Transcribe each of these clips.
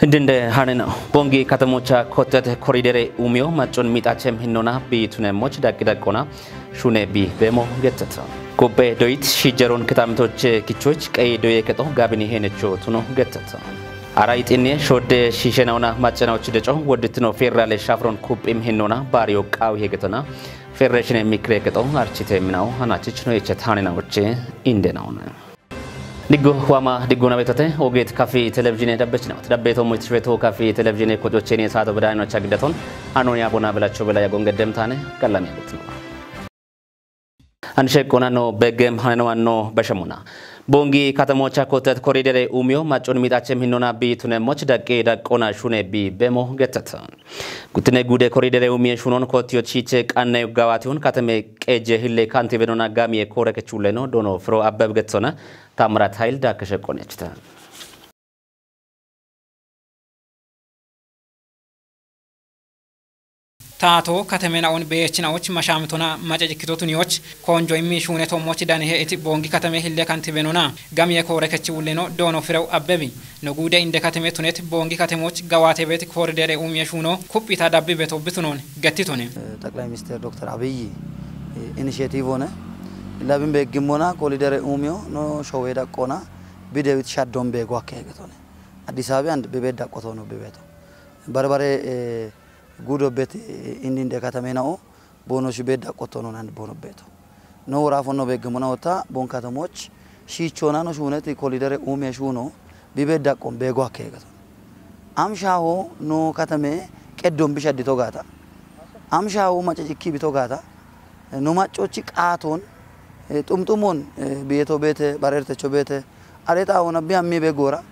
Dinde hanena bongi katamocha kotet koridere umio machon mitachem hinona bi tune moch dakidakona shune bi bemo getata kobe doit shijeron katamtoch kichoch kay doye keto gabini henecho tuno getata arait inne shode shishenauna machanaoch decho woditno federal shafron kupim hinona bario qaw hegetona federation mikre keto archite minao hanachichno echet hanena oche indenauna Digo wama diguna betate oget cafe television dabechna dabeto moitreto cafe television ko jochene saato badano chagdaton anonya bona belacho bela yagongedem tane kallam yagutno anshe konano begem hanano bashamuna bongi katamocha kotet koridere umio machon mitachem hinona bi tune moch dakke dakona shune bi bemo getata gutne gude koridere umie shunon kotio chiche kanne gawatiun katame keje hille kanti benona gamie koreke chuleno dono fro abab getsona Tamrat Hail da kashkonechta Tato katamena on beechina och mashamtona majikitotuniyoch konjo immi shuneto mochi danhe eti bongi katame hille kanti benona gamye kore kachi uleno dono frew abbebi no gude inde katame tunet bongi katemoch gawate bet koridere umye shuno kupita dabbi beto bitunon gattitone Taklay Mr. Dr. Abiy initiative one labin be gimona koridere umyo no showeda kona bidewit shaddon be gwakegetone Addis Ababa and bebe dakotono bebeto barbare Gudo bet indin de katamena o bono shibeda kotono nan bono beto no rafono be gamona ota bon katamoch shi chona no shuneti kolidere ume shuno bibeda kon be go akega amshaho no katame keddom bishaddi to gata amshaho macaci kibito gata no macoci qaton tumtumon bieto bete barerte chobete areta ona bi ammi be gora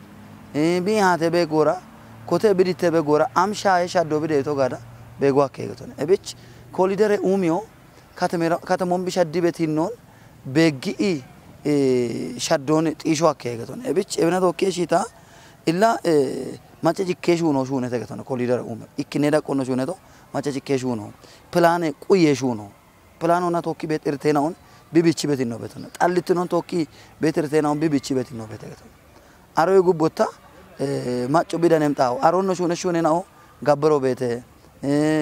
bi hate be gora kote bidite be gora amsha shaddo bide to gada be go akegetone ebich kolidere umio katamon bishaddi betinnon begi shaddon tisho akegetone ebich ebena to keshita illa macaci keshuno shune tegetone kolidere umio ikkineda kono shune to macaci keshuno plane quye shuno plano na tokki betirtena on bibichi betinno betone xallitnon tokki betirtena on bibichi betinno betegetone aro gubbota Macho bidanem tao aronno shune nao gabbero bete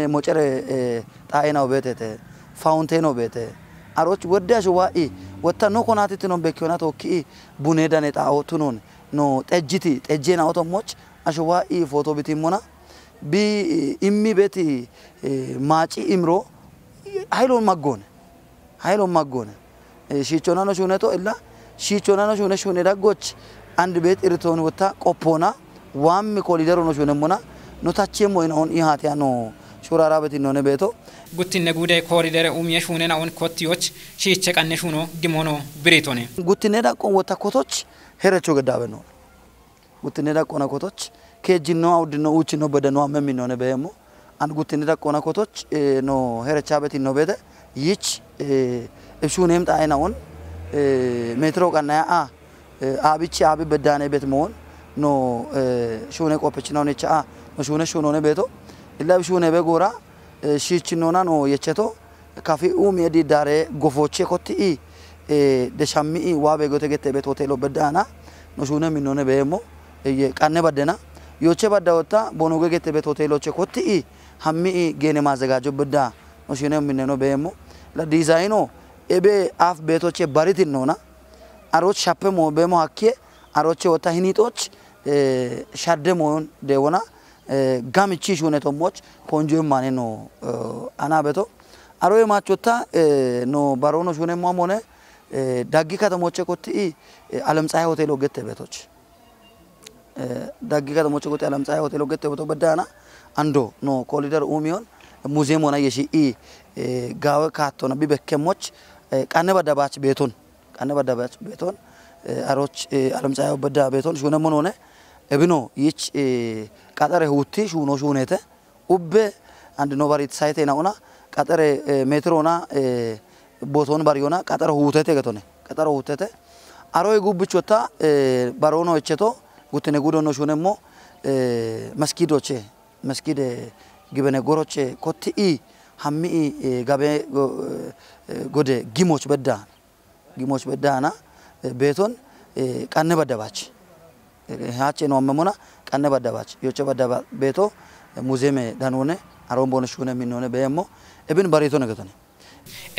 mocere taena betete fountaino bete aroch wodda shwa'i wotta no konati non bekkona to ki bunedane tao tunon no tejjiti tejjena auto moch ashwa'i photo bitimona bi immi beti maci imro haylon maggone shichona no shune to illa shichona no shune dagoch and bet irton wata qopona wam kolidero no shonemona no tachemo ina on ihati ano shurara beti no ne beto guttinne gude koridere umye shunena on kottiyoch shiche kanne shuno gimono biritone guttinne da kon wata kotoch herecho gedabe no guttinne da kona kotoch kejinno awdino uchino bedano ammi no ne beemo and guttinne da kona kotoch no herecha beti no bede yich shunem ta ina on metro kanna abichi abi bedane bet mon no shune kopechina on cha no shune ne beto illa shune be gora shichinona no yecheto kafi umi di dare gofoche kotti de shammi wabe gote gete bet hotelo bedana no shune minone beemo ye kanne badena yoche badawta bono gete bet hotelo che kotti hammi gene mazagajo bedda no shune mineno beemo la designo ebe af betoche baritinona aroch shape mo bemo hakke aroche wata hinitoch shaddemon dewana gamichi shune to moch konjo mane no anabeto aroye machota no barono shune mo mone daggi kata moche kotti alam tsay hotel ogette betoch daggi kata moche kotti alam tsay hotel ogette beto bedana ando no kolidar umion museum ona yeshi gawe katona bibekke moch kanne badabach beton Kanne badabach beton aroch alam tsay bada beton shune monone ebino yich qatare hutti shuno shunete ubbe and no barit site na ona qatare metrona boton bariona qatare hutete getone qatare hutete aroy gubbichota barono echeto gutene gudono shunemo maskidoche maskide gibene goroche kotti hammi gabe gode gimoch bedana beton kanne badabach هاتش نو ممونا كأنه بدباش يوتش بدبا بيتو موزيم دانونه أروم بونشونه منونه بيمو ابن باريتو نكتوني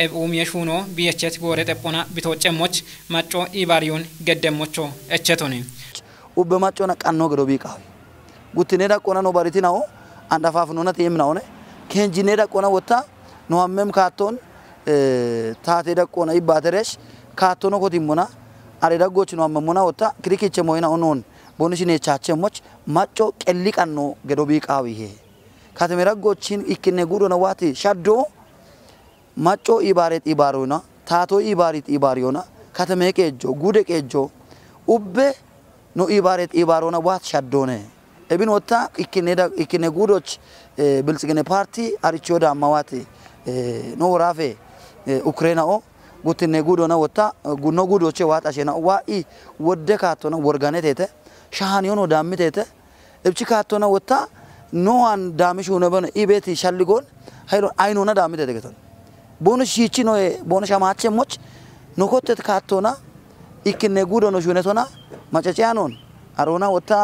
اب اومي شونو بيچت غوري تپونا بيتوچموچ ماچو ايباريون گدموچو اچتوني وبماچونا كانو گدو بيقاوي غوتنيدا قونا نو باريتيناو اندافافنونا تيمناونه كنجينيدا قونا وتا نو همم كاتون تاتيدا قونا يباترش كاتونو كوتيمونا اريدا غوچنو هممونا وتا كريكيچ موينا اونون بونشيني چاچموچ ماچو قلي كانو گدو بيقاوي هي كاتميرا غوچين يكنه غودو نواتي شادو ماچو إبارة إبارونا تاتو إبارة إباريونا كاتمه كيجو غودة كيجو أوبه نو إبارة إبارونا وات شادونه ابن وتا إكنه غودوش بلسكنه بارتي أريشودا مواتي نو رافه أوكرانيا أو غوتنه غودونا وتا غونو غودوچه وات أشينا واي وده كاتونا ورغانه تيته شهانيونو دامي تيته ابچي كاتونا وتا نوان دامشونه بن إبتي شاليغون هايرو أينونا دامي تيته كتون بونش شيء نوع بونش أماتش موش نكوت تكاتونا إكنه غودو نشونتونا ما تجانون أرونا وتا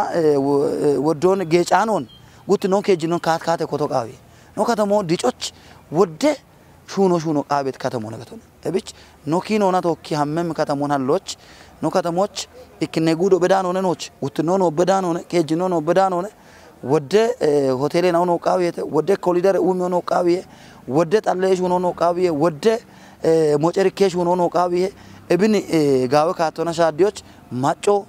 ودون جيش آنون قلت نو كجنون كات كتوك آوي نو كتامو ديشوش وده شونو آبيت كتامو نكتون تبيش نو كينونا توكي همم كتامو هاللوش نو كتاموش إكنه غودو بدانونه نوش قلت نو بدانونه كجنون بدانونه وده هوتيل نو كاويه وده كوليدر أوميو نو كاويه وده تالله شونو نو كاويه وده موتشركيش شونو نو كاويه ابني غاوي كاتونا شاديوش ماچو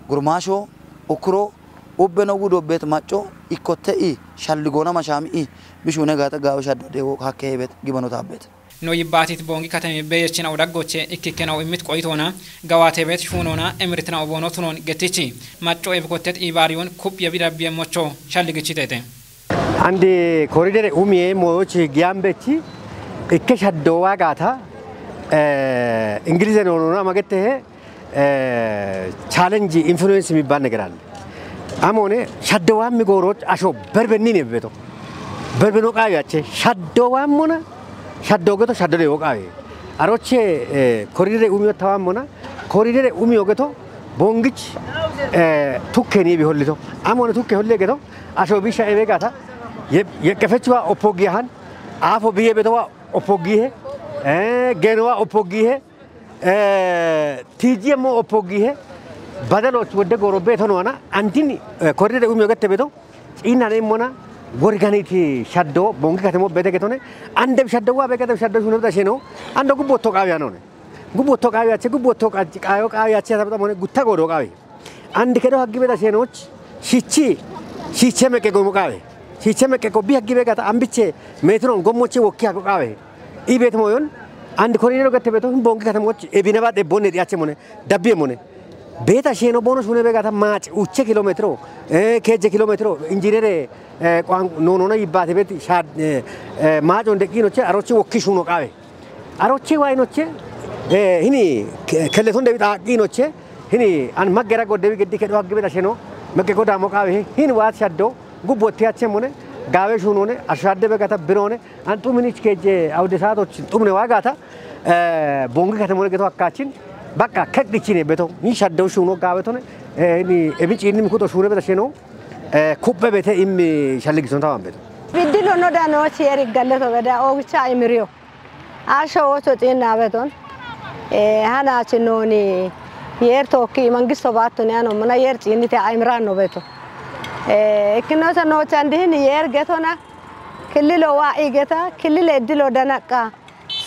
غرماشو اوكرو وبنو غودو بيت ماچو إكوتة شالغونا مشامي بيشونه غاتا غاوي شادو ديو هكيه بيت غيبانو تابت نو يباتيت بونغي كاتمي بيرچنا ودغوچه اككناو اميت قويتونا غواتي بيت شونونا امرتنا وبونو تنون گتيچي ماچو ايبكوتت ايباريون كوب يبيرابي موچو شالغچي تيته عندي كوريدور اومي موچ گيامبچي اكشدوا غاتا انجليزي نونونا ماگته challenge influence የሚባል ነገር አለ አሞኔ ሸደዋም ጎሮች አሾ በርበኒ ነው በቶ በርበኖ ቃያቸ ሸደዋም ሆነ ሸደውገቶ ሸደለ ይወቃይ አሮቼ ኮሪደር ኡሚዮ ታዋም ሆነ ኮሪደር ኡሚዮ ገቶ ቦንግች ቱከኒ ቢሆልቶ አሞኔ ቱከ ሆለ ገቶ አሾ ቢሻ ኤቤጋታ የቀፈችዋ ኦፖጊያን አፎ ቢየ በተዋ ኦፖጊሄ ገነዋ ኦፖጊሄ ቲጂሞ ኦፖጊሄ badaloch wode gorobe tonona antini koride umi ogette beto ina nemona gorganiti shaddo bongi katemo bete getone ande shaddo wa begete shaddo shuno dasheno ando gubotto qawiya none gubotto qawiya che gubotto qayo qawiya che sabata mone gutta godo qawi ande kedo haggibe dashenoch shiche meke gomo qawi shiche meke ko bi haggibe gata ambiche metron gomoche wokkiya ko qawi ibet moyon ande koride ogette beto bongi katemo ebinaba de bonne diache mone dabbe mone बेटा शेनो बोनस होने बेगा था माच उच्चे किलोमीटरों केजे किलोमीटरों इंजीनियर नोनो ना ये बात है बेटी शाद माच उन्हें की नोचे आरोचे वो किशुनो कावे आरोचे वाई नोचे हिनी खेलेथों डेविड आकी नोचे हिनी अन मगेरा को डेविड गड्डी केरो आगे बेटा शेनो मगे को डामो कावे हिन वाद शादो गुब्बोत्ते अच्छे मोने गावे शुनो ने अशादे बेगा था बिरोने अन तुम हिनी केजे आउट साथ तुमने वागा था बोंगे कहते मोने के तो अक्काचिन bakka kekdichine beto ni shaddo shuno gavetone ni ebici inni mikuto shune beta sheno kubbe bete immi shalligison tawam beto biddilo no dano chieri galleto beda ogcha imriyo asho oto tinna beton hana chinoni yer tokki mangisto batto ne ano mona yer chinni te imrano beto ikinosa no chandini yer getona killilo wa igeta killile dilo danaka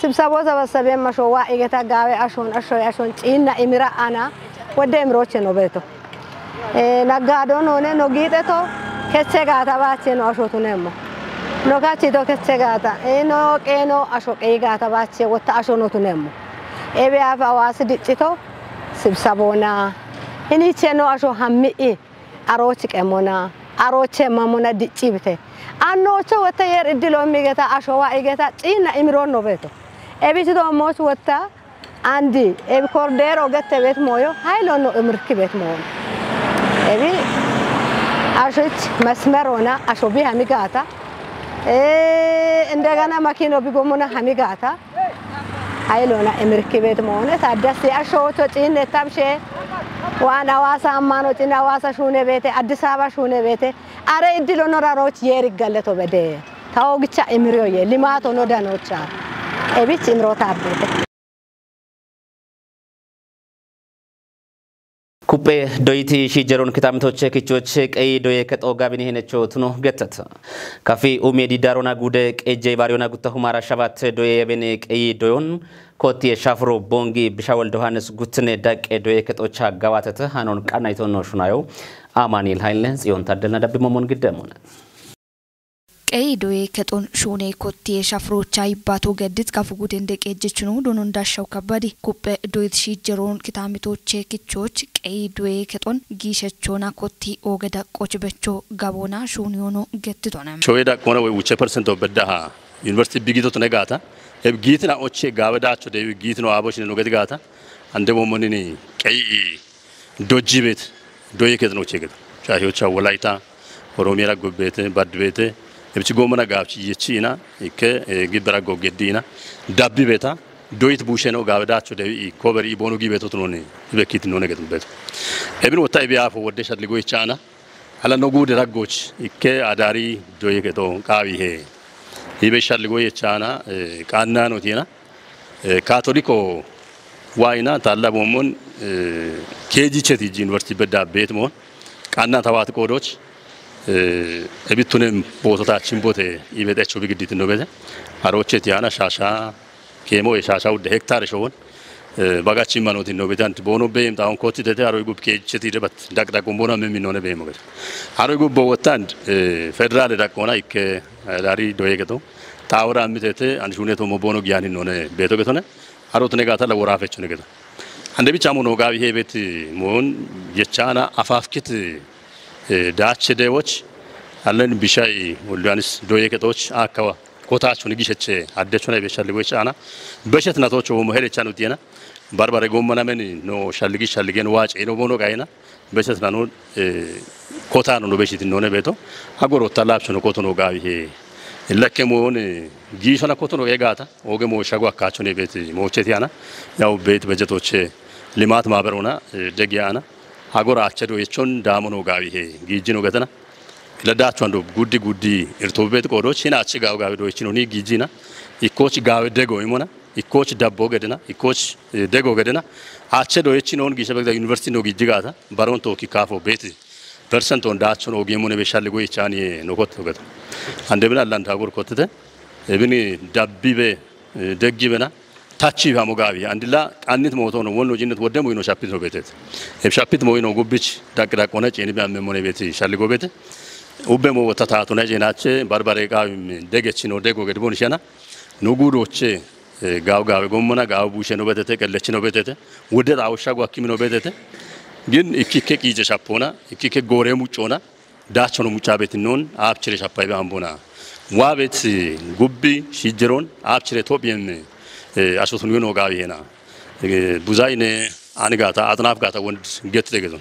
سبسابو سبسابين مشوا إجتا جاوي أشون إن إمرا أنا ودي مروتش نوبيتو نقادون هون نوجيتو كتشجعتا باتشين أشوتو نمو نوكاتشيتو كتشجعتا إنو أشوك إيجاتا باتشي وتا أشونوتو نمو إبي أفا واسدتشيتو سبسابونا إني تشينو أشو همي أروتشك أمونا أروتش مامونا ديتشيبته أنوتشو وتا ير إدلو ميجتا أشوا إيجتا إن إمرون نوبيتو أبي تدو موت وتا عندي أبي كوردير وقت بيت مويو هاي لونو أمريكي بيت مويو أبي أشوت مسمرونا أشو بيها ميجاتا عندنا ماكينو بيقومونا هميجاتا هاي لونا أمريكي بيت مويو تادسي أشو تين تامشي وانا واسا امانو تنا واسا شونه بيته አዲስ አበባ شونه بيته አረ እድል ኖራሮች የርጋለቶ በደ ታውግቻ እምሪዮ የሊማቶ ኖዳኖቻ እቢች እምሮታ አብተ ኩጴ ዶይቲ ሺጀሮን ክታምቶች ክቾች ቀይ ዶየ ከጦጋቢን ሄነቾ ትኖ ገተተ ካፊ ኡሜዲ ዳሮና ጉደ ቀጄ ባሪዮና ጉተ ሁማራ ሸባት ዶየ የበኔ ቀይ ዶዮን ኮቲ ሻፍሮ ቦንጊ ብሻወል ዮሐንስ ጉትኔ ዳቄ ዶየ ከጦቻ ጋዋተተ ሃኖን ቃናይቶ ነው ሹናዮ አማኒል ሃይለን ጽዮን ታደልና ዳብሞ ሞን ግደሙና ቀይ ዶዬ ከጦን ሹኔ ኮቲ ሻፍሮቻ ይባቶ ገድት ካፉጉድ እንደቀጀችኑ ዶኖ እንዳሻው ከባዲ ኩጴ ዶይት ሺጀሮን ክታሚቶች ክቾች ቀይ ዶዬ ከጦን ጊሸቾና ኮቲ ኦገዳ ቆችበቾ ጋቦና ሹኒዮኖ ገትቶና ሾይዳ ቆነ ወይ ውቸ ፐርሰንት ወበዳሃ ዩኒቨርሲቲ ቢጊቶት ነጋታ ሄብ ጊትና ኦቼ ጋበዳቸው ደይ ጊትኖ አቦሽ ነው ገድጋታ አንደሞ ሞኒኒ ቀይ ዶጂ ቤት ዶዬ ከጥኖቼ ገድ ቻሂዮቻ ወላይታ ኦሮሚያ ጎቤት ባድቤት እብጭ ጎመና ጋብቺ ይቺና እከ ግብራ ጎገዲና ዳቢ ቤታ ዶይት ቡሼ ነው ጋበዳቸው ደይ ኮበሪ ቦኖጊ ቤቶት ነው ይበኪት ነው ነገጥበት እብን ወታይ ቢያፎ ወደሽ አድልጎ ይቻና አላ ነው ጉድ ራጎች እከ አዳሪ ዶዬ ከቶ ቃቢ ሄ ይበሻል ልጎ ይቻና ቃና ነው ቲና ካቶሊኮ ዋይና ታላ ቦሞን ኬጂ ቸቲ ዩኒቨርሲቲ በዳ ቤት ሞን ቃና ተዋት ቆዶች እቢቱንም ቦታችን ቦቴ ይበደቸው ቢግዲት ነው በዘ አሮቼት ያና ሻሻ ኬሞ የሻሻው ሄክታር ሾውን ባጋቺ ማኖት ነው በዛንት ቦኖ በየም ታውን ኮቲ ተተ አሮይ ጉብ ኬችቲ ደበት ዳቅዳቅ ቦና ምን ነው በየም ማለት አሮይ ጉብ ቦታንድ ፌደራል ዳቆና ይከ ዳሪ ዶየገቶ ታውራ ምተተ አንድ ሁኔቶ ሞቦኖ ጊያን ነው ቤቶ ገቶነ አሮት ነጋታ ለወራፈች ነገታ አንደ ብቻ ሞኖ ጋቢ ሄ ቤት ሞን የቻና አፋፍኪት ዳች ደዎች አለን ቢሻይ ወልዳንስ ዶየገቶች አካዋ ኮታቹን ግሸቸ አደቹና ይበሻል ወይ ጫና በሸት ናቶቹ መሄለቻ ነው ዲና ባርባሬ ጎመና ምን ነው ሻልጊን ዋጭ ነው ቦኖ ጋይና በሸት ናኑ ኮታ ነው በሽት ነው ቤቶ አጎሮ ታላብሽ ነው ኮቶ ነው ጋቢ ሄ ለከሞን ጊሾና ኮቶ ነው የጋታ ወገሞ ሻጓ አካቹ ነው ቤት ሞቸት ያና ያው ቤት በጀቶች ልማት ማበሮና ደጊያና አጎራ አቸዶ የቾን ዳሞ ነው ጋቢ ሄ ጊጂ ነው ገተና ለዳቹ አንዶ ጉዲ እርቶቤት ቆዶች እና አጭጋው ጋቢ ዶች ነው ኒ ጊጂና ኢኮች ጋቢ ደጎ ይሞና ኢኮች ዳቦ ገደና ኢኮች ደጎ ገደና አቸዶ የቺ ነው ጊሸ በግዳ ዩኒቨርሲቲ ነው ጊጂ ጋታ ባሮን ቶኪ ካፎ ቤት ፐርሰንት on ዳቹ ነው ጌሞነ በሻል ጎይ ቻኒ ነው ኮት ገታ አንደብና አላንታ አጎር ኮትተ እብኒ ዳቢበ ደጊበና ታቺ ባሞጋቢ አንድላ ቃኒት ሞቶ ነው ወኖ ጂነት ወደሙ ነው ሻፒት ነው ቤት ሻፒት ሞይ ነው ጉብች ዳቅዳቅ ሆነ ጨኒ ባመሞነ ቤት ሻልጎ ቤት ኡበሞ ወታታቱ ነጀናቸ ባርባሬ ጋም ደገች ነው ደጎ ገድቦን ሸና ንጉዶች ጋው ጎመና ጋው ቡሸ ነው በተተ ቀለች ነው በተተ ወደ አውሻ ጓኪም ነው በተተ ግን ኢኪከ ቂጀ ሻፖና ኢኪከ ጎሬ ሙጮና ዳቸ ነው ሙጫ ቤት ነውን አብችሬ ሻፓይ ባምቦና ዋ ቤት ጉቢ ሺጀሮን አብችሬ ቶቢየም አሶቱን ነው ጋው ይሄና ቡዛይነ አንጋታ አጥናፍ ጋታ ወንድ ገት ተገዘ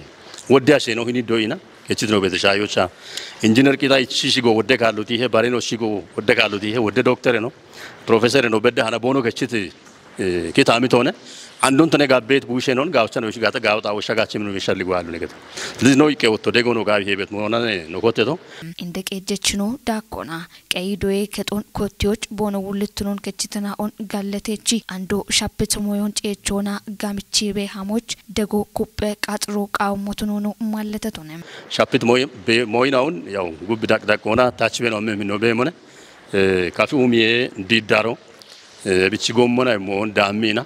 ወዲያሽ ነው ሂኒ ዶይና ከቺት ነው በተሻዮቻ ኢንጂነር ቂታ ይቺሽጎ ወደ ካሉት ይሄ ባሬኖ ሽጎ ወደ ካሉት ይሄ ወደ ዶክተር ነው ፕሮፌሰር ነው በደሃና ቦኖ ከቺት ኪታሚት ሆነ አንዱን ተነጋቤት ቡሼ ነው ጋውቻ ነው ሽጋታ ጋውጣ ወሻጋችም ነው ይሻልጓሉ ነገር ስለዚህ ነው ይቀወቶ ደጎ ነው ጋቢ ሄበት ሆነ ነው ኮቴቶ እንደቀጀችኖ ዳቆና ቀይዶዬ ከጦን ኮቲዎች ቦኖ ውልትኖን ከቺተና ኦን ጋለቴቺ አንዶ ሻፕት ሞዮን ጨቾና ጋምቺቤ ሐሞች ደጎ ኩጴ ቃጥሮ ቃውሞቱኖ ነው ማለተቶነ ሻፕት ሞይናውን ያው ጉብ ዳቅዳቆና ታችቤ ነው ምን ነው በመነ ካፊኡሚዬ ዲዳሮ ቢቺ ጎመና ሞን ዳሚና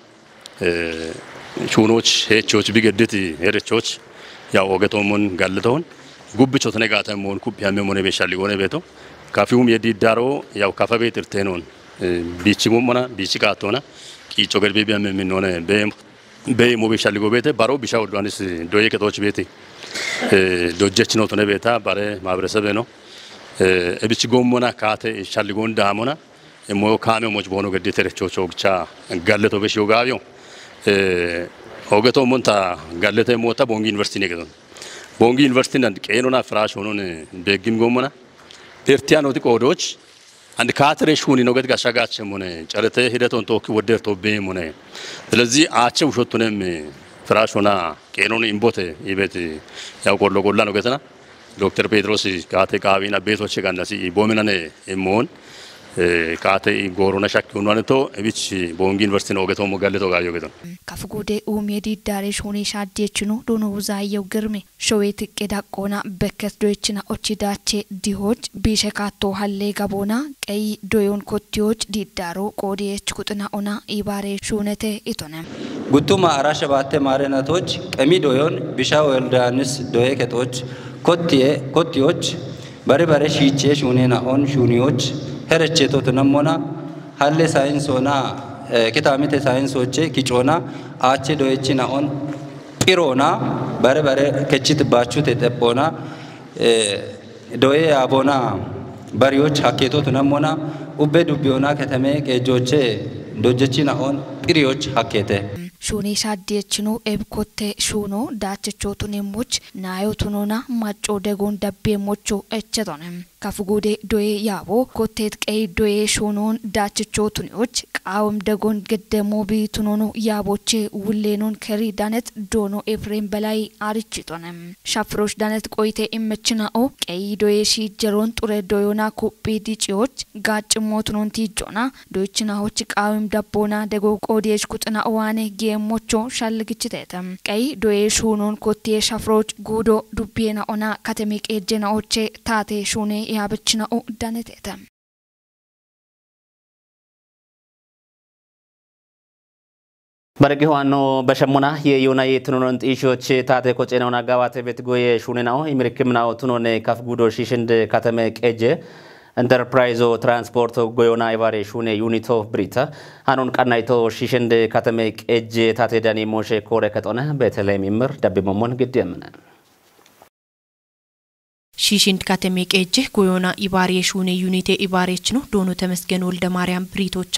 ሹኖች ሄቾች ቢገድት ሄረቾች ያው ወገቶሞን ጋልተውን ጉብቾት ነጋታ ሞን ኩብ ያመሞነ በሻል ሊሆነ ቤቶ ካፊውም የዲዳሮ ያው ካፈቤት እርቴኖን ቢቺ ጎመና ቢቺ ካቶና ቂጮ ገድቤ ቢያመምን ሆነ በሞ በሻል ሊጎ ቤተ ባሮ ቢሻው ዶንስ ዶዬ ከቶች ቤቴ ዶጀች ነው ተነ ቤታ ባረ ማብረሰብ ነው እብቺ ጎመና ካተ ሻል ሊጎን ዳሞና ሞ ካሜሞች ቦኖ ገድት ሄረቾች ወግቻ ጋልቶ በሽው ጋቢው ኦገቶ ሞንታ ጋለተ ሞታ ቦንጊ ዩኒቨርሲቲ ነገ ቦንጊ ዩኒቨርሲቲ አንድ ቀኖና ፍራሽ ሆኖን በግም ጎመና ኤርቲያኖ ዲቆዶች አንድ ካትሬሽ ሁኒ ነው ገድጋ ሻጋቸም ሆነ ጨረተ ሂደቶን ቶክ ወደርቶ በም ሆነ ስለዚህ አቸው ሾቱንም ፍራሽ ሆና ቄኖን ኢምቦቴ ይቤት ያው ቆሎ ቆላ ነው ገተና ዶክተር ጴጥሮስ ካቴ ቃቢና ቤቶች ጋናሲ ቦሚናኔ እሞን ካቴ ጎሮና ሻክ ሆኗንቶ እቢች ቦንጊ ዩኒቨርሲቲ ነው ገተው ሞጋለቶ ጋዮ ገተና ከፍጎዴ ኡሜዲ ዳሬሽ ሆኔ ሻዴችኑ ዶኖ ውዛየው ግርሜ ሾዌት ቀዳቆና በከት ዶይችና ኦቺዳቼ ዲሆች ቢሸካቶ ሀሌ ጋቦና ቀይ ዶዮን ኮቲዎች ዲዳሮ ቆዲየች ቁጥና ኦና ኢባሬ ሹነቴ ኢቶነም ጉቱማ አራሸ ባቴ ማረናቶች ቀሚ ዶዮን ቢሻ ወልዳንስ ዶዬ ከቶች ኮቲዎች በሬ ሺቼ ሹኔና ኦን ሹኒዎች ሄረቼቶት ነሞና ሀሌ ሳይንሶና ኪታሚቴ ሳይንሶቼ ኪጮና አቼ ዶዬችና ኦን ጲሮና በሬ ከቺት ባቹ ተጠቦና ዶዬ አቦና በሪዎች ሀኬቶት ነሞና ኡቤ ዱቢዮና ከተሜ ቄጆቼ ዶጀችና ኦን ጲሪዎች ሀኬቴ ሹኔ ሻዴችኑ ኤብኮቴ ሹኖ ዳችቾቱን የሞች ናዮቱኖና ማጮ ደጎን ደቤሞቹ እቸቶንም ከፍጎዴ ዶዬ ያቦ ኮቴት ቀይ ዶዬ ሹኖን ዳችቾቱኒዎች ቃውም ደጎን ገደሞ ቢቱኖኖ ያቦቼ ውሌኖን ከሪ ዳነት ዶኖ ኤፍሬም በላይ አርችቶንም ሻፍሮሽ ዳነት ቆይቴ ኢመችናኦ ቀይ ዶዬ ሺጀሮን ጡሬ ዶዮና ኩጲ ዲጪዎች ጋጭሞቱኖን ቲጆና ዶይችናዎች ቃውም ደቦና ደጎ ቆዲየች ቁጥና ኦዋኔ ጌሞቾ ሻልግችቴተም ቀይ ዶዬ ሹኖን ኮቴ ሻፍሮች ጉዶ ዱቤና ኦና ከተሜቅ ኤጀናዎቼ ታቴ ሹኔ ያበችናኦ ዳነቴተም በረገዋኖ በሸሙና የዩናይትድ ኖን ጢሾች ታቴ ኮጨናውና ጋባቴ ቤት ጎየ ሹኔናው ይምርክምናው ቱኖኔ ከፍጉዶ ሺሽንድ ከተሜ ቄጀ ኢንተርፕራይዞ ትራንስፖርት ጎዮና ኢቫሬ ሹኔ ዩኒቶ ብሪታ አኑን ቀናይቶ ሺሽንድ ከተሜ ቄጀ ታቴ ዳኒ ሞሼ ኮሬ ከጦነ በተለይ ሚምር ደብሞሞን ግደምነ ሺሽንድ ከተሜ ቄጀ ጎዮና ኢቫሬ ሹኔ ዩኒቴ ኢቫሬች ነው ዶኖ ተመስገን ወልደ ማርያም ብሪቶቻ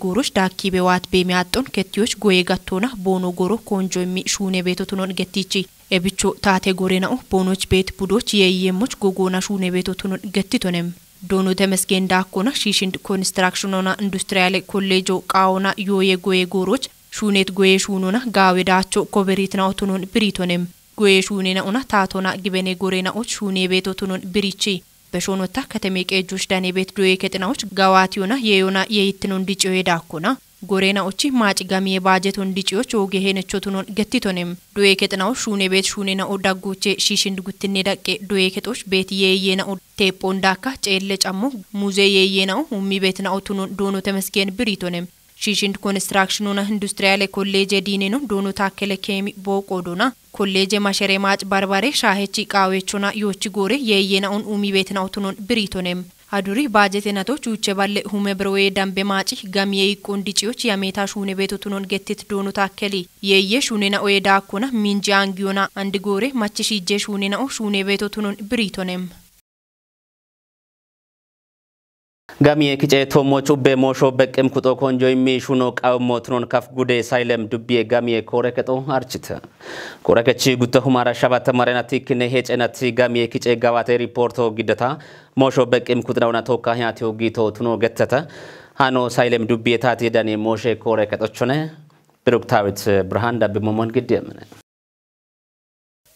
ጎሮች ዳኪ በዋት በሚያጦን ከቲዎች ጎዬ ጋቶና ቦኖ ጎሮ ኮንጆ ሚ ሹኔ ቤቶቱኖን ገቲቺ ኤብቾ ታቴ ጎሬናው ቦኖች ቤት ቡዶች የየሞች ጎጎና ሹኔ ቤቶቱኖን ገቲቶነም ዶኖ ተመስገን ዳኮና ሺሽንድ ኮንስትራክሽንና ኢንዱስትሪያል ኮሌጆ ቃውና ዮዬ ጎዬ ጎሮች ሹኔት ጎዬ ሹኖና ጋዌዳቾ ኮበሪትናው ቱኖን ብሪቶነም ጎዬ ሹኔና ኦና ታቶና ግበኔ ጎሬናዎች ሹኔ ቤቶቱኖን ብሪቺ በሾኖታ ከተሜ ቄጆች ዳኔ ቤት ዶዬ ከጥናዎች ጋዋቲዮና የዮና የይትኑን ዲጪዮ ዳኮና ጎሬናዎች ማጭ ጋሚ የባጀት ወንዲጪዎች ኦጌ ሄነቾቱኖን ገቲቶነም ዶዬ ከጥናው ሹኔ ቤት ሹኔና ኦዳጎቼ ሺሽንድ ጉትኔ ዳቄ ዶዬ ከጦች ቤት የየና ቴፖን ዳካ ጨለ ጫሞ ሙዜ የየናው ሁሚ ቤትና ኦቱኖን ዶኖ ተመስገን ብሪቶነም ሺሽንድ ኮንስትራክሽንና ኢንዱስትሪያል ኮሌጅ ዲኔኖ ዶኖ ታከለ ኬሚ ቦቆዶና ኮሌጅ ማሸሬ ማጭ ባርባሬ ሻሄቺ ቃዌቾና ዮቺ ጎሬ የየናውን ኡሚ ቤትና ኦቱኖን ብሪቶነም አዱሪ ባጀቴናቶች ውጭ ባለ ሁመ ብሮዌ ዳምቤ ማጪ ጋሚዬ ቆንዲጪዎች ያሜታ ሹኔ ቤቶቱኖን ገቲት ዶኖ ታከሊ የየ ሹኔና ኦየዳ ኮና ሚንጃንጊዮና አንድ ጎሬ ማቺ ሺጄ ሹኔና ሹኔ ቤቶቱኖን ብሪቶነም ጋሚዬ ኪጬ ቶሞቹ በሞሾ በቅም ኩጦ ኮንጆ የሚሹኖ ቃውሞትኖን ከፍ ጉዴ ሳይለም ዱቢዬ ጋሚዬ ኮረከጦ አርችተ ኮረከቺ ጉተ ሁማራ ሻባተ ማረናቲ ክኔ ሄጨናቲ ጋሚዬ ኪጬ ጋባቴ ሪፖርቶ ግደታ ሞሾ በቅም ኩጥናውና ተወካያቲው ጊቶ ቱኖ ገተተ ሃኖ ሳይለም ዱቢዬ ታቲ ዳኒ ሞሼ ኮረከጦቹነ ብሩክታዊት ብርሃን ዳብሞሞን ግደምነ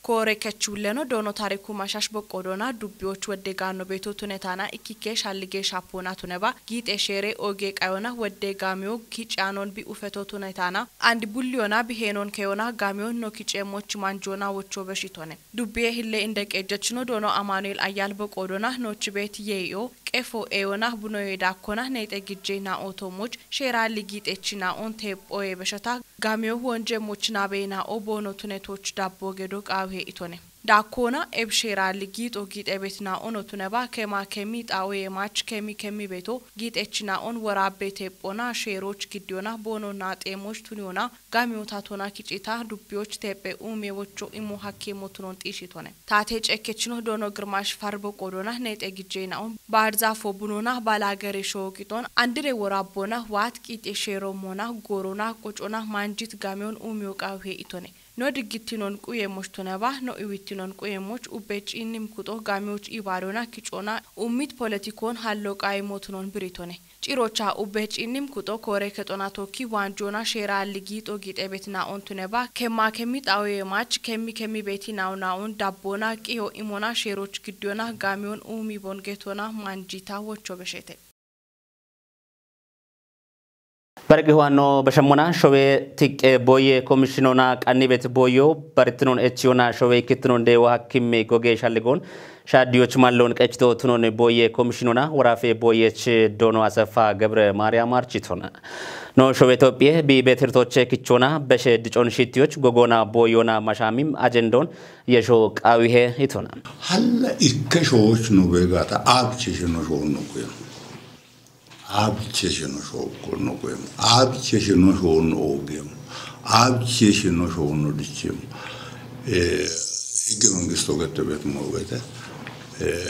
ኮሬ ከቹለኖ ዶኖ ታሪኩ ማሻሽ በቆዶና ዱቢዎች ወደጋኖ ቤቶቱነታና ኢኪኬ ሻልጌ ሻፖና ቱነባ ጊጤ ሼሬ ኦጌ ቃዮና ወደጋሚዮ ኪጫኖን ቢኡፈቶቱነታና አንድ ቡሊዮና ቢሄኖን ከዮና ጋሚዮን ኖ ኪጬሞች ማንጆና ወቾ በሽቶነ ዱቢዬ ህሌ እንደቀጀችኖ ዶኖ አማኑኤል አያል በቆዶና ኖች ቤት የዮ ቀፎ ኤዮና ቡኖ የዳኮና ነይጠግጄና ኦቶሞች ሼራ ሊጊጤችና ኦን ቴጶዬ በሸታ ጋሚዮ ወንጀሞችና ቤና ኦቦኖ ቱነቶች ዳቦ ገዶ ቃው ኢቶኔ ዳኮና ኤብሼራ ሊጊጦ ጊጤ ቤትና ኦኖ ቱነባ ከማ ከሚ ጣው የማች ከሚ ቤቶ ጊጤችና ኦን ወራቤ ቴጶና ሼሮች ጊዲዮና ቦኖና ጤሞች ቱኒዮና ጋሚዮታቶና ኪጪታ ዱቢዎች ቴጴ ኡሜዎቾ ኢሞ ሐኪሞቱኖን ጢሽቶኔ ታቴ ጨከችኖ ዶኖ ግርማሽ ፋርቦ ቆዶና ነይጠግጄና ኦን ባርዛፎ ቡኖና ባላገሬ ሾቂቶን አንድሬ ወራቦና ዋት ቂጤ ሼሮሞና ጎሮና ቆጮና ማንጂት ጋሚዮን ኡሚዮ ቃው ኢቶኔ no digittinon quyemoch toneba no iwittinon quyemoch ubech innim kuto gamioch ibarona kichona ummit politikon hallo qaimotunon britone ጭሮቻ ኡበጭ ኢንም ኩጦ ኮሬ ከጦናቶኪ ዋንጆና ሼራ ልጊጦ ጊጤ ቤትና ኦንቱነባ ከማ ከሚጣው የማች ከሚ ቤቲናውናውን ዳቦና ቂዮ ኢሞና ሼሮች ግዲዮና ጋሚዮን ኡሚ ቦንጌቶና ማንጂታ ወቾ በሸተ በርግዋኖ በሸሞና ሾዌ ቲቄ ቦዬ ኮሚሽኖና ቃኒ ቤት ቦዮ በርትኖን ኤቺዮና ሾዌ ክትኖን ደ ወሐኪም ጎጌ ሻልጎን ሻዲዮች ማለውን ቀጭቶ ትኖን ቦዬ ኮሚሽኖና ወራፌ ቦዬች ዶኖ አሰፋ ገብረ ማርያም አርቺቶና ኖ ሾዌ ኢትዮጵያ ቢቤትርቶች ክቾና በሸ ድጮን ሽቲዮች ጎጎና ቦዮና ማሻሚም አጀንዶን የሾ ቃዊሄ ይቶና ሀለ ኢከሾች ነው በጋታ አብቸሽ ነው ሾን ነው ቆይ አብቸሽ ነው ሾን ነው ቆይ አብቸሽ ነው ሾን ነው ኦጌም አብቸሽ ነው ሾን ነው ድቼም ህገ መንግስቱ ገተበት ሞበተ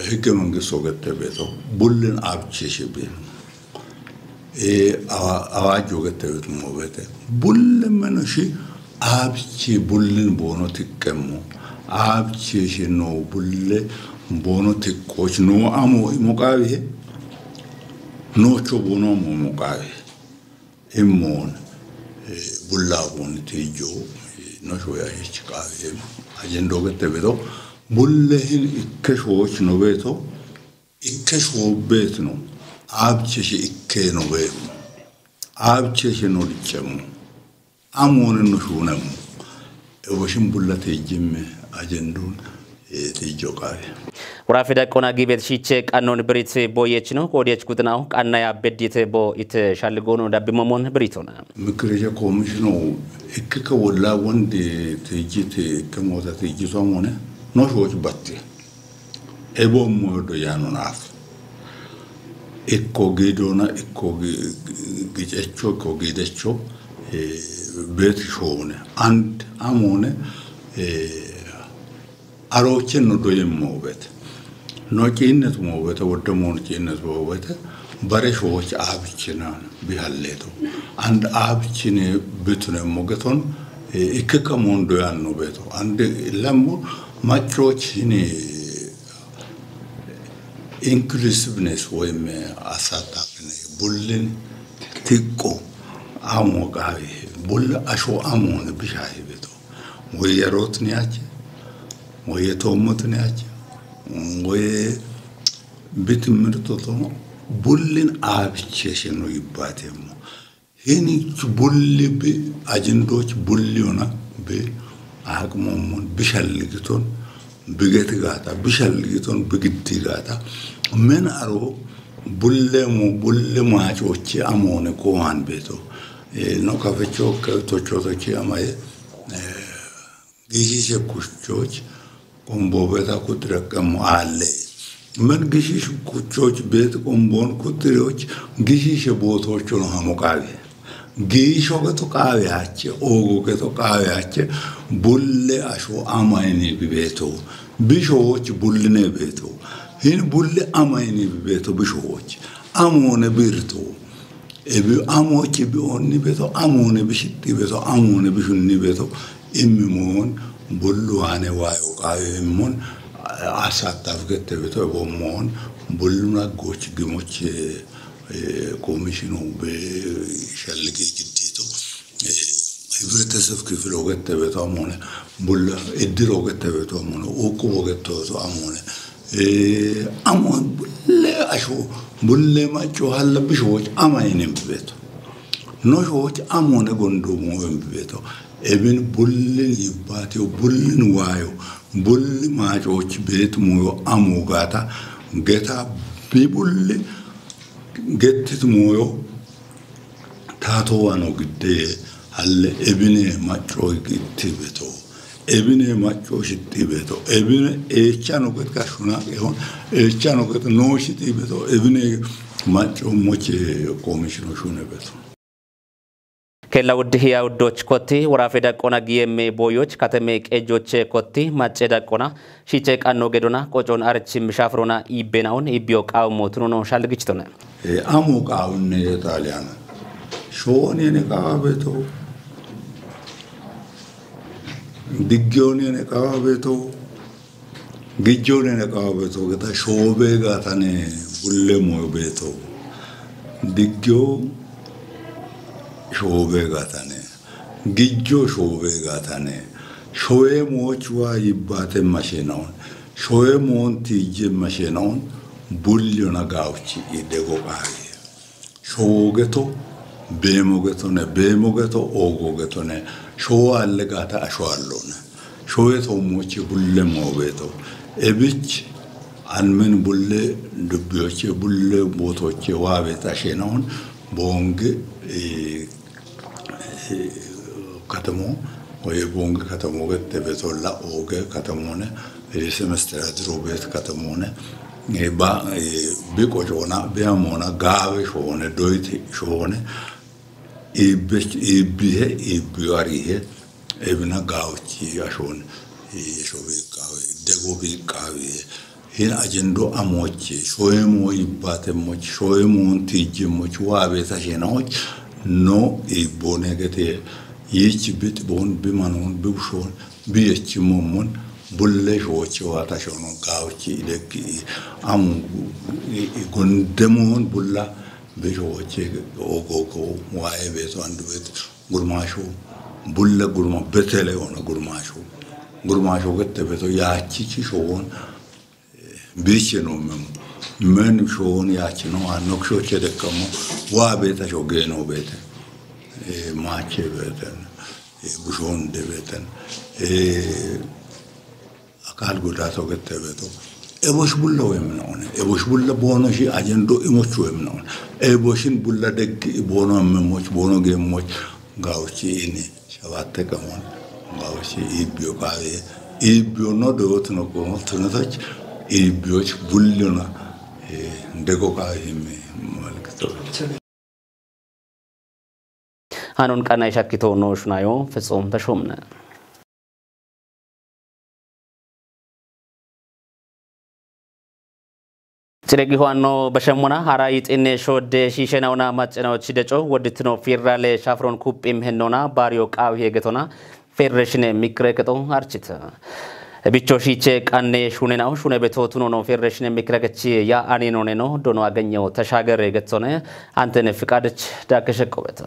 ህገ መንግስቱ ገተበት ቡልን አብቸሽ ቢል አዋጆ ገተበት ሞበተ ቡል መንሺ አብቺ ቡልን ቦኖ ትቀሙ አብቸሽ ነው ቡል ቦኖ ትቆች ነው አሞ ሞቃዊ ኖቾ ቦኖ ሞቃዊ ኢሞን ቡላቦን ትጆ ነው ሾያች ቃዊ አጀንዶ ገተበቶ ቡልህን ኢከሾች ነው ቤቶ ኢከሾ ቤት ነው አብቸሽ ኢከ ነው ቤት አብቸሽ ነው ልጨሙ አሞን ነው ሹነሙ ወሽም ቡላቴ ጅም አጀንዶን ትጆ ቃዊ ወራፌ ዳቆና ጊቤት ሺቼ ቃኖን ብሪት ቦየች ነው ኮዲያች ጉጥናው ቃና ያበዲት ቦ ኢተሻልጎ ነው ዳብመሞን ብሪቶና ምክረጃ ኮሚሽኑ እከከ ወላ ወንድ ትጅት ከሞታ ትጅቷ ሆነ ኖሾች ባቴ ኤቦም ወዶ ያኑናፍ እኮ ጌዶና እኮ ግጨቾ እኮ ጌደቾ ቤት ሾነ አንድ አሞነ አሮችን ነው ዶየሞበት ኖጪነት ሞበተ ወደሞን ጪነት ሞበተ በረሾች አብችና ቢሃሌቶ አንድ አብችን ብትነ ሞገቶን ኢከከሞን ዶያን ነው ቤቶ አንድ ለሞ ማቾች ኒ ኢንክሉሲቭነስ ወይም አሳታፍነ ቡልን ትቆ አሞቃዊ ቡል አሾ አሞን ቢሻይ ቤቶ ወይ ሮትኒያች ወይ ቶሞትኒያች ወይ ብትምርቶቶ ቡልን አብቸሽ ነው ይባቴም ይሄን ቡል አጀንዶች ቡልዮና በአቅሞሙን ቢሸልግቶን ብገት ጋታ ቢሸልግቶን ብግድ ጋታ ምን አሮ ቡልማቾች አሞነ ኮዋን ቤቶ ነው ካፈቾ ከቶቾቶች አማየ ጊዜ ኩቾች ቆምቦበታ ኩትረቀሙ አለ ምን ግሽሽ ኩቾች ቤት ቆምቦን ኩትሪዎች ግሽሽ ቦታዎች ነው ሀሞቃዊ ጊሾ ከቶቃዊያቸ ኦጎ ከቶቃዊያቸ ቡሌ አሾ አማይኒ ቢቤቶ ቢሾዎች ቡልኔ ቤቶ ይህን ቡሌ አማይኒ ቢቤቶ ቢሾዎች አሞነ ቢርቶ እቢ አሞች ቢሆን ቤቶ አሞነ ቢሽጥ ቤቶ አሞነ ቢሹኒ ቤቶ ኢምሞን ቡሉዋኔ ዋዮ ቃዊሞን አሳታፍ ገተቤቶ ቦሞን ቡሉና ጎች ግሞች ኮሚሽኑ በሸልጌ ግዴቶ ህብረተሰብ ክፍል ወገተቤቶ አሞነ ቡላ እድር ወገተቤቶ አሞነ ኦቁ ወገተቤቶ አሞነ አሞን ቡሌ አሾ ቡሌ ማጮ ሀለብሾች አማይንም ቤቶ ኖሾች አሞነ ጎንዶ ሞም ቤቶ ኤብን ቡልን ይባቴው ቡልን ዋዮ ቡል ማጮች ቤት ሙዮ አሞጋታ ገታ ቢቡል ገትት ሙዮ ታቶዋ ነው ግዴ አለ ኤብኔ ማጮ ግት ቤቶ ኤብኔ ማጮ ሽቲ ቤቶ ኤብኔ ኤቻ ነው ገትካሹና ይሆን ኤቻ ነው ገት ነው ሽቲ ቤቶ ኤብኔ ማጮ ሞቼ ኮሚሽኑ ሹነ ቤቶ ከላ ወድህ ያውዶች ኮቲ ወራፌ ዳቆና ጊየሜ ቦዮች ከተሜ ቀጆች ኮቲ ማጨ ዳቆና ሺቼ ቃኖ ገዶና ቆጮን አርቺም ሻፍሮና ኢቤናውን ኢቢዮ ቃውሞ ትኖ ሻልግጭቶና አሞ ቃውን ጣሊያን ሾን የኔ ቃቤቶ diggiyoon neqaa beetoo gijjoon neqaa beetoo gata shoobee gaatane bullee moo beetoo diggiyoo shoobee gaatane gijjoo shoobee gaatane shoee moochwaa yibbaate masheenaon shoee moonti je masheenaon bulyo na gaawchi idego qaaye shoogeto beemogeto oogogetone shoo alle gaata ashwallone shoeto moochi bulle moo beetoo ebich almen bulle dubbiyoche bulle botoche waabeta sheenaon bonge katamo oye bonge katamo gette betolla oge katamone semestre adrobet katamone ba biko jona beamona gawe shone doiti shone ibiarihe ebina gawchi ashone shobe gawe dego bi gawe hin ajendo amochi shoemo ibate mochi shoemo ntije mochi wabe sashenoch no ibonegete yichi bit bon bimanon bibshon biyechi momon bulle shochi wata shono gawchi leki am gondemon bulla be shochi ogogo wae beto andubet gurmasho bulla gurma betele ona gurmasho gette beto yachi chi shon biche no men shon yachi no anok shoche de kamo wabe ta shogeno bete maache beten bushon de beten akal gudato gette beto ebosh bulla wemnone ebosh bulla bono shi ajendo imochu wemnone eboshin bulla de bono memoch bono gemoch gawchi ini shawatte kamon gawchi ibyo kawe ibyo no do tno ko tno tach ibyo bullona ndego kawe me malkto ሃኖን ቀናይ ሻኪቶ ነው ሽናዮ ፍጹም ተሾምነ ጽረጊ ሆኖ በሸሞና ሃራይ ጤኔ ሾደ ሺሸናውና ማጨናዎች ደጮ ወድትኖ ፌራሌ ሻፍሮን ኩፕም ሄኖና ባሪዮ ቃው ሄገቶና ፌዴሬሽን ሚክረከቶ አርቺት ቢቾሺቼ ቀኔ ሹኔናው ሹኔ በቶቱኖ ነው ፌዴሬሽን ሚክረከቺ ያ አኔኖኔ ነው ዶኖ አገኘው ተሻገር ሄገቶነ አንተነ ፍቃድች ዳከሸቆበት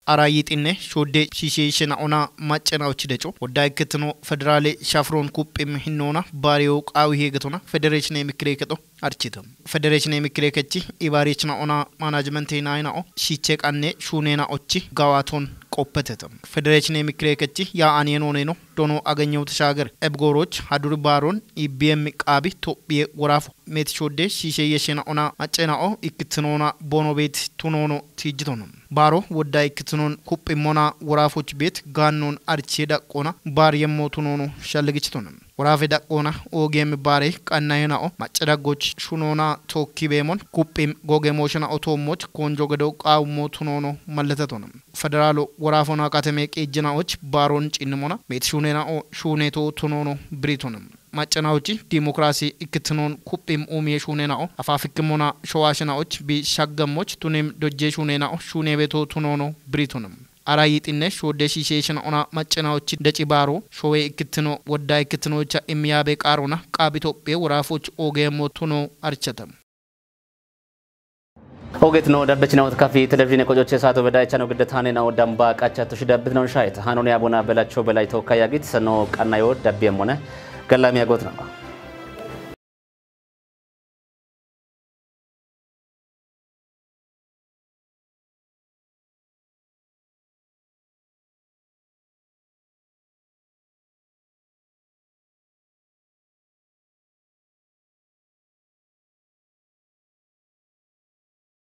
አራይጥኔ ሾዴ ሺሼሽና ኦና ማጨናዎች ደጮ ወዳይ ከተኖ ፌደራል ሻፍሮን ኩፕም ሂኖና ባሪዮ ቃው ሄገቶና ፌዴሬሽን የሚክሬከቶ አርቺተም ፌዴሬሽን የሚክሬከቺ ኢባሪችና ኦና ማናጅመንት ናይናኦ ሺቼ ቀኔ ሹኔና ኦቺ ጋዋቶን ቆፐተተም ፌዴሬሽን የሚክሬከቺ ያ አኔኖኔ ነው ዶኖ አገኘው ተሻገር ኤብጎሮች ሀዱር ባሮን ኢቢኤም ቃቢ ቶቢየ ወራፍ ሜት ሾዴ ሺሼየሽና ኦና ማጨናኦ ኢክትኖና ቦኖቤት ቱኖኖ ቲጅቶነ ባሮ ወዳይ ክትኖን ኩፕሞና ወራፎች ቤት ጋኖን አርቼ ዳቆና ባር የሞቱኖኖ ሸልግችቶነ ወራፌ ዳቆና ኦጌም ባሬ ቀናየናኦ ማጨዳጎች ሹኖና ቶኪ ቤሞን ኩፕም ጎጌሞሽና ኦቶሞች ኮንጆ ገደው ቃው ሞቱኖኖ መለተቶነ ፌደራሎ ወራፎና ካተሜ ቄጅናዎች ባሮን ጭንሞና ሜት ሹኔናኦ ሹኔቶ ቱኖኖ ብሪቶነ ማጨናዎች ዲሞክራሲ ኢክትኖን ኩፕም ኦሚየ ሹኔናኦ አፋፍክሞና ሾዋሽናዎች ቢሻገሞች ቱኔም ዶጄ ሹኔናኦ ሹኔ ቤቶ ቱኖኖ ብሪቶነ አራይጥኔ ሾዴ ሺሼሽና ኦና ማጨናዎች ደጪ ባሮ ሾዌ ኢክትኖ ወዳይ ኢክትኖቻ ኢሚያቤ ቃሮና ቃቢቶጴ ወራፎች ኦጌሞ ቱኖ አርቸተም ኦጌት ነው ዳበችናው ተካፊ ቴሌቪዥን ቆጆች ሳቶ በዳይቻ ነው ግደታኔ ነው ዳምባ ቃቻቱ ሽዳብት ነው ሻይት ሃኖን ያቦና በላቸው በላይ ተወካያጊት ሰኖ ቀናዮ ዳቢየም ሆነ ገላሚያ ጎት ነው